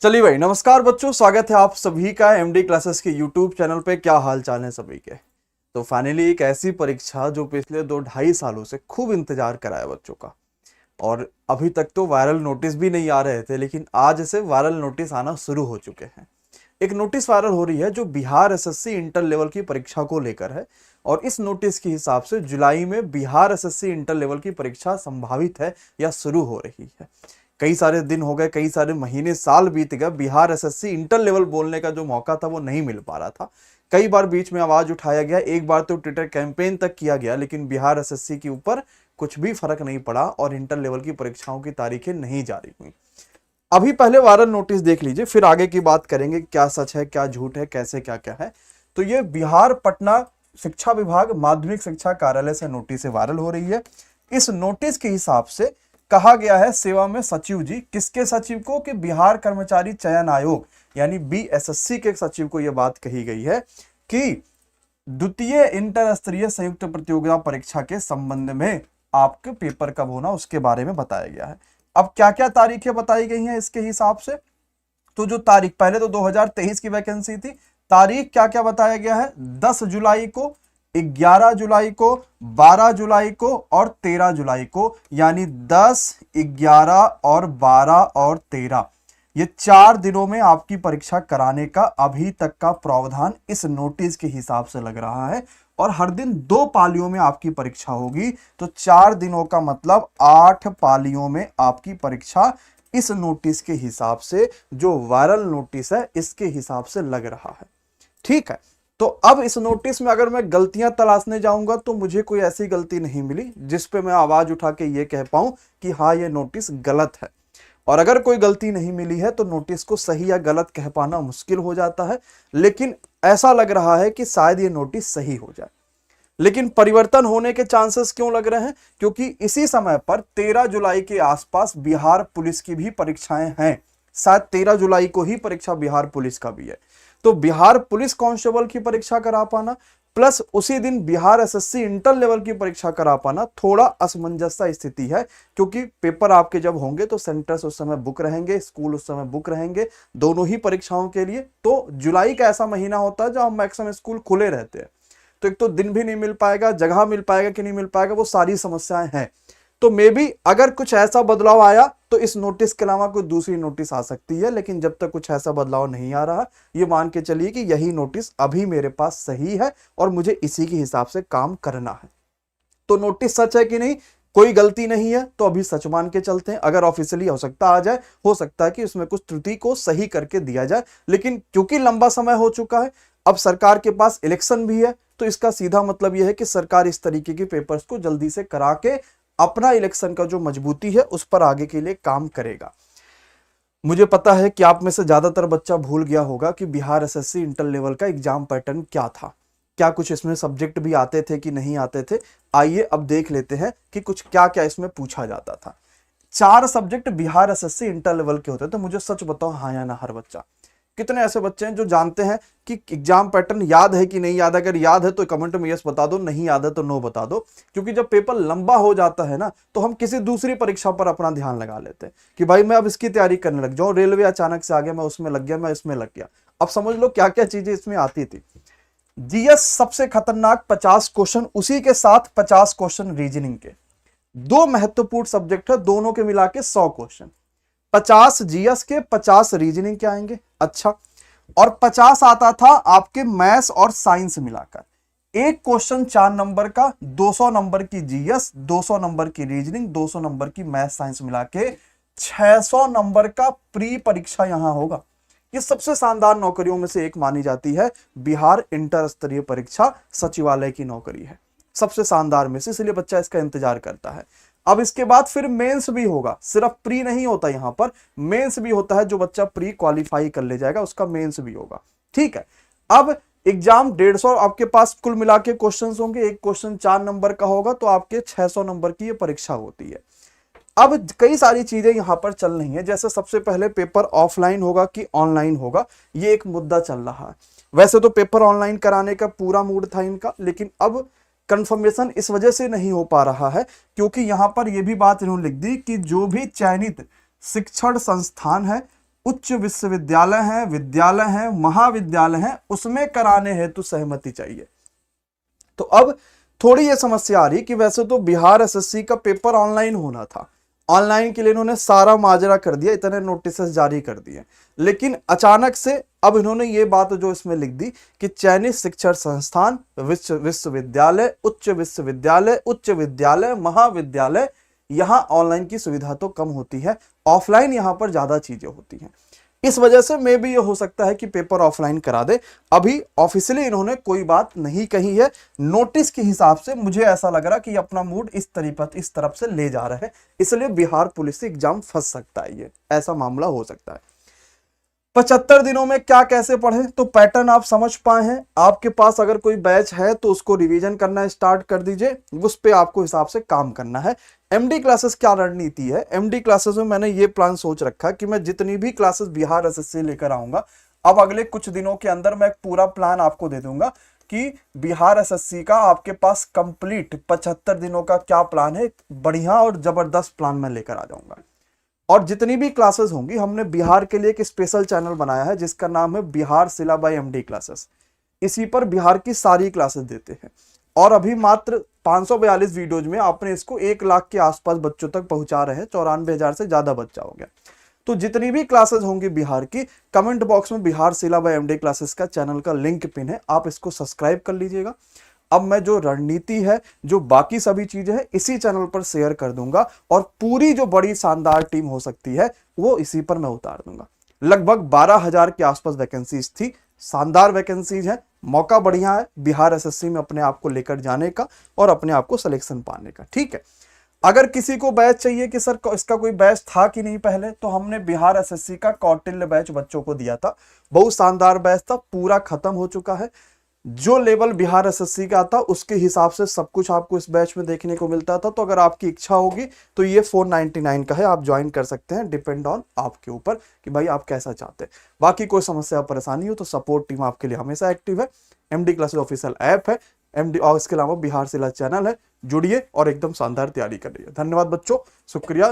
चलिए भाई, नमस्कार बच्चों, स्वागत है आप सभी का एमडी क्लासेस के यूट्यूब चैनल पे। क्या हाल चाल है सभी के। तो फाइनली एक ऐसी परीक्षा जो पिछले 2-2.5 सालों से खूब इंतजार कराया बच्चों का, और अभी तक तो वायरल नोटिस भी नहीं आ रहे थे, लेकिन आज से वायरल नोटिस आना शुरू हो चुके हैं। एक नोटिस वायरल हो रही है जो बिहार एसएससी इंटर लेवल की परीक्षा को लेकर है, और इस नोटिस के हिसाब से जुलाई में बिहार एसएससी इंटर लेवल की परीक्षा संभावित है या शुरू हो रही है। कई सारे दिन हो गए, कई सारे महीने, साल बीत गए, बिहार एसएससी इंटर लेवल बोलने का जो मौका था वो नहीं मिल पा रहा था। कई बार बीच में आवाज उठाया गया, एक बार तो ट्विटर कैंपेन तक किया गया, लेकिन बिहार एसएससी के ऊपर कुछ भी फर्क नहीं पड़ा और इंटर लेवल की परीक्षाओं की तारीखें नहीं जारी हुई। अभी पहले वायरल नोटिस देख लीजिए, फिर आगे की बात करेंगे क्या सच है क्या झूठ है, कैसे क्या क्या है। तो ये बिहार पटना शिक्षा विभाग माध्यमिक शिक्षा कार्यालय से नोटिस वायरल हो रही है। इस नोटिस के हिसाब से कहा गया है सेवा में सचिव जी, किसके सचिव को, कि बिहार कर्मचारी चयन आयोग यानी बीएसएससी के सचिव को यह बात कही गई है कि द्वितीय इंटर स्तरीय संयुक्त प्रतियोगिता परीक्षा के संबंध में आपके पेपर कब होना उसके बारे में बताया गया है। अब क्या क्या तारीखें बताई गई हैं इसके हिसाब से, तो जो तारीख, पहले तो 2023 की वैकेंसी थी, तारीख क्या क्या बताया गया है, 10 जुलाई को, 11 जुलाई को, 12 जुलाई को और 13 जुलाई को, यानी 10, 11 और 12 और 13, ये 4 दिनों में आपकी परीक्षा कराने का अभी तक का प्रावधान इस नोटिस के हिसाब से लग रहा है। और हर दिन 2 पालियों में आपकी परीक्षा होगी, तो 4 दिनों का मतलब 8 पालियों में आपकी परीक्षा इस नोटिस के हिसाब से, जो वायरल नोटिस है इसके हिसाब से लग रहा है। ठीक है, तो अब इस नोटिस में अगर मैं गलतियां तलाशने जाऊंगा तो मुझे कोई ऐसी गलती नहीं मिली जिस पे मैं आवाज उठा के ये कह पाऊं कि हाँ ये नोटिस गलत है। और अगर कोई गलती नहीं मिली है तो नोटिस को सही या गलत कह पाना मुश्किल हो जाता है, लेकिन ऐसा लग रहा है कि शायद ये नोटिस सही हो जाए। लेकिन परिवर्तन होने के चांसेस क्यों लग रहे हैं, क्योंकि इसी समय पर 13 जुलाई के आसपास बिहार पुलिस की भी परीक्षाएं हैं। शायद 13 जुलाई को ही परीक्षा बिहार पुलिस का भी है। तो बिहार पुलिस कांस्टेबल की परीक्षा करा पाना प्लस उसी दिन बिहार एसएससी इंटर लेवल की परीक्षा करा पाना थोड़ा असमंजस स्थिति है, क्योंकि पेपर आपके जब होंगे तो सेंटर्स उस समय बुक रहेंगे, स्कूल उस समय बुक रहेंगे, दोनों ही परीक्षाओं के लिए। तो जुलाई का ऐसा महीना होता है जहां मैक्सिमम स्कूल खुले रहते हैं, तो एक तो दिन भी नहीं मिल पाएगा, जगह मिल पाएगा कि नहीं मिल पाएगा, वो सारी समस्याएं हैं। तो मे बी अगर कुछ ऐसा बदलाव आया तो इस नोटिस के अलावा कोई दूसरी नोटिस आ सकती है, लेकिन जब तक कुछ ऐसा बदलाव नहीं आ रहा, ये मान के चलिए कि यही नोटिस अभी मेरे पास सही है और मुझे इसी के हिसाब से काम करना है। तो नोटिस सच है कि नहीं, कोई गलती नहीं है, तो अभी सच मान के चलते हैं। अगर ऑफिशियली हो सकता आ जाए, हो सकता है कि उसमें कुछ त्रुटि को सही करके दिया जाए, लेकिन क्योंकि लंबा समय हो चुका है, अब सरकार के पास इलेक्शन भी है, तो इसका सीधा मतलब यह है कि सरकार इस तरीके के पेपर्स को जल्दी से करा के अपना इलेक्शन का जो मजबूती है उस पर आगे के लिए काम करेगा। मुझे पता है कि आप में से ज्यादातर बच्चा भूल गया होगा कि बिहार एसएससी इंटर लेवल का एग्जाम पैटर्न क्या था, क्या कुछ इसमें सब्जेक्ट भी आते थे कि नहीं आते थे। आइए अब देख लेते हैं कि कुछ क्या क्या इसमें पूछा जाता था। 4 subject Bihar SSC inter level के होते हैं। तो मुझे सच बताओ, हाँ या ना हर बच्चा, कितने ऐसे बच्चे हैं जो जानते हैं कि एग्जाम पैटर्न याद है कि नहीं याद है? अगर याद है तो कमेंट में यस बता दो, नहीं याद है तो नो बता दो। क्योंकि जब पेपर लंबा हो जाता है ना, तो हम किसी दूसरी परीक्षा पर अपना ध्यान लगा लेते हैं कि भाई मैं अब इसकी तैयारी करने लग जाऊं, रेलवे अचानक से आ गया, मैं उसमें लग गया, मैं इसमें लग गया। अब समझ लो क्या क्या चीजें इसमें आती थी। जीएस सबसे खतरनाक 50 क्वेश्चन, उसी के साथ 50 क्वेश्चन रीजनिंग के। 2 महत्वपूर्ण सब्जेक्ट है, दोनों के मिला के 100 क्वेश्चन। 50 जीएस के, 50 रीजनिंग के आएंगे। अच्छा, और 50 आता था आपके मैथ्स और साइंस मिलाकर। एक क्वेश्चन 4 नंबर का, 200 नंबर की जीएस, 200 नंबर की रीजनिंग, 200 नंबर की मैथ्स साइंस मिला के 600 नंबर का प्री परीक्षा यहां होगा। ये सबसे शानदार नौकरियों में से एक मानी जाती है। बिहार इंटर स्तरीय परीक्षा सचिवालय की नौकरी है, सबसे शानदार में से, इसलिए बच्चा इसका इंतजार करता है। अब इसके बाद फिर मेंस भी होगा, सिर्फ प्री नहीं होता, यहां पर मेंस भी होता है। जो बच्चा प्री क्वालिफाई कर ले जाएगा उसका मेंस भी होगा। ठीक है, अब एग्जाम 150 आपके पास कुल मिला के क्वेश्चन होंगे। एक क्वेश्चन 4 नंबर का होगा, तो आपके 600 नंबर की ये परीक्षा होती है। अब कई सारी चीजें यहां पर चल रही हैं, जैसे सबसे पहले पेपर ऑफलाइन होगा कि ऑनलाइन होगा, ये एक मुद्दा चल रहा है। वैसे तो पेपर ऑनलाइन कराने का पूरा मूड था इनका, लेकिन अब कंफर्मेशन इस वजह से नहीं हो पा रहा है क्योंकि यहां पर यह भी बात इन्होंने लिख दी कि जो भी चयनित शिक्षण संस्थान है उच्च विश्वविद्यालय हैं, विद्यालय हैं, महाविद्यालय हैं, उसमें कराने हेतु सहमति चाहिए। तो अब थोड़ी ये समस्या आ रही कि वैसे तो बिहार एसएससी का पेपर ऑनलाइन होना था, ऑनलाइन के लिए इन्होंने सारा माजरा कर दिया, इतने नोटिस जारी कर दिए, लेकिन अचानक से अब इन्होंने ये बात जो इसमें लिख दी कि चयनित शिक्षण संस्थान, विश्वविद्यालय, उच्च विश्वविद्यालय, उच्च विद्यालय, महाविद्यालय, यहां ऑनलाइन की सुविधा तो कम होती है, ऑफलाइन यहां पर ज्यादा चीजें होती हैं। इस वजह से मे भी ये हो सकता है कि पेपर ऑफलाइन करा दे। अभी ऑफिशियली इन्होंने कोई बात नहीं कही है, नोटिस के हिसाब से मुझे ऐसा लग रहा कि अपना मूड इस तरफ से ले जा रहे हैं, इसलिए बिहार पुलिस एग्जाम फंस सकता है, ये ऐसा मामला हो सकता है। 75 दिनों में क्या कैसे पढ़े, तो पैटर्न आप समझ पाए हैं। आपके पास अगर कोई बैच है तो उसको रिवीजन करना स्टार्ट कर दीजिए, उस पे आपको हिसाब से काम करना है। एमडी क्लासेस क्या रणनीति है, एमडी क्लासेस में मैंने ये प्लान सोच रखा कि मैं जितनी भी क्लासेस बिहार एसएससी लेकर आऊंगा, अब अगले कुछ दिनों के अंदर मैं एक पूरा प्लान आपको दे दूंगा कि बिहार एसएससी का आपके पास कंप्लीट 75 दिनों का क्या प्लान है, बढ़िया और जबरदस्त प्लान मैं लेकर आ जाऊंगा। और जितनी भी क्लासेस होंगी, हमने बिहार के लिए एक स्पेशल चैनल बनाया है जिसका नाम है बिहार सिला बाय एमडी क्लासेस। इसी पर बिहार की सारी क्लासेस देते हैं, और अभी मात्र 542 वीडियोज में आपने इसको 1 लाख के आसपास बच्चों तक पहुंचा रहे हैं, 94,000 से ज्यादा बच्चा हो गया। तो जितनी भी क्लासेस होंगी बिहार की, कमेंट बॉक्स में बिहार सिला बाय एमडी क्लासेस का चैनल का लिंक पिन है, आप इसको सब्सक्राइब कर लीजिएगा। अब मैं जो रणनीति है, जो बाकी सभी चीजें हैं, इसी चैनल पर शेयर कर दूंगा, और पूरी जो बड़ी शानदार टीम हो सकती है वो इसी पर मैं उतार दूंगा। लगभग 12,000 के आसपास वैकेंसीज थी, शानदार वैकेंसीज है, मौका बढ़िया है बिहार एसएससी में अपने आप को लेकर जाने का और अपने आप को सिलेक्शन पाने का। ठीक है, अगर किसी को बैच चाहिए कि सर इसका कोई बैच था कि नहीं पहले, तो हमने बिहार एसएससी का कौटिल्य बैच बच्चों को दिया था, बहुत शानदार बैच था, पूरा खत्म हो चुका है। जो लेवल बिहार एसएससी का था उसके हिसाब से सब कुछ आपको इस बैच में देखने को मिलता था। तो अगर आपकी इच्छा होगी तो ये 499 का है, आप ज्वाइन कर सकते हैं, डिपेंड ऑन आपके ऊपर कि भाई आप कैसा चाहते हैं। बाकी कोई समस्या परेशानी हो तो सपोर्ट टीम आपके लिए हमेशा एक्टिव है। एमडी क्लासेस ऑफिशियल ऐप है, एमडी, और इसके अलावा बिहार सिला चैनल है, जुड़िए और एकदम शानदार तैयारी करिए। धन्यवाद बच्चों, शुक्रिया।